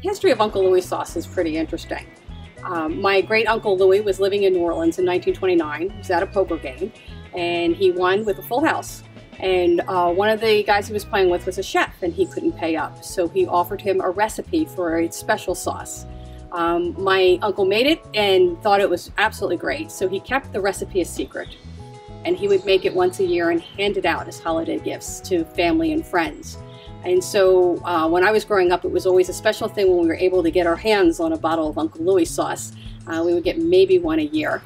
The history of Uncle Louie sauce is pretty interesting. My great uncle Louie was living in New Orleans in 1929. He was at a poker game and he won with a full house. And one of the guys he was playing with was a chef and he couldn't pay up. So he offered him a recipe for a special sauce. My uncle made it and thought it was absolutely great. So he kept the recipe a secret. And he would make it once a year and hand it out as holiday gifts to family and friends. And so when I was growing up, it was always a special thing when we were able to get our hands on a bottle of Uncle Louie sauce. We would get maybe one a year.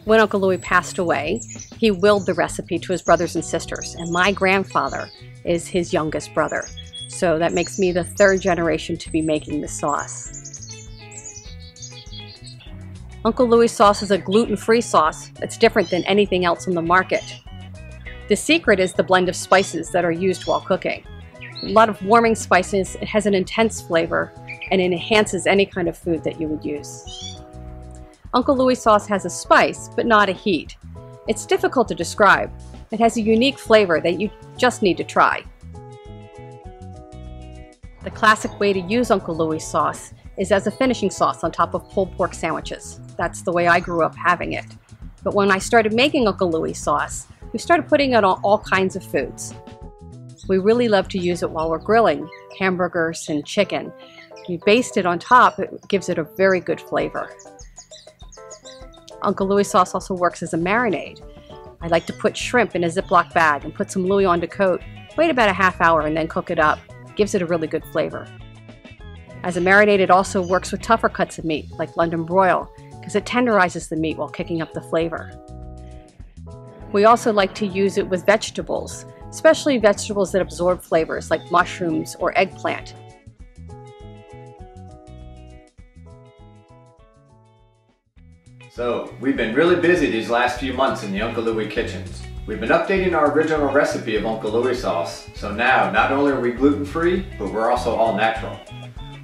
When Uncle Louie passed away, he willed the recipe to his brothers and sisters, and my grandfather is his youngest brother. So that makes me the third generation to be making this sauce. Uncle Louie sauce is a gluten-free sauce that's different than anything else on the market. The secret is the blend of spices that are used while cooking. A lot of warming spices, it has an intense flavor, and it enhances any kind of food that you would use. Uncle Louie sauce has a spice, but not a heat. It's difficult to describe. It has a unique flavor that you just need to try. The classic way to use Uncle Louie sauce is as a finishing sauce on top of pulled pork sandwiches. That's the way I grew up having it. But when I started making Uncle Louie sauce, we started putting it on all kinds of foods. We really love to use it while we're grilling hamburgers and chicken. You baste it on top, it gives it a very good flavor. Uncle Louie sauce also works as a marinade. I like to put shrimp in a Ziploc bag and put some Louie on to coat, wait about a half hour and then cook it up. Gives it a really good flavor. As a marinade, it also works with tougher cuts of meat, like London broil, because it tenderizes the meat while kicking up the flavor. We also like to use it with vegetables, especially vegetables that absorb flavors like mushrooms or eggplant. So, we've been really busy these last few months in the Uncle Louie kitchens. We've been updating our original recipe of Uncle Louie sauce, so now not only are we gluten-free, but we're also all natural.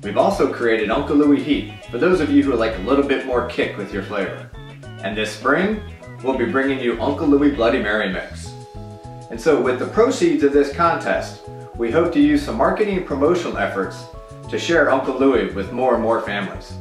We've also created Uncle Louie Heat for those of you who like a little bit more kick with your flavor. And this spring, we'll be bringing you Uncle Louie Bloody Mary Mix. And so with the proceeds of this contest, we hope to use some marketing and promotional efforts to share Uncle Louie with more and more families.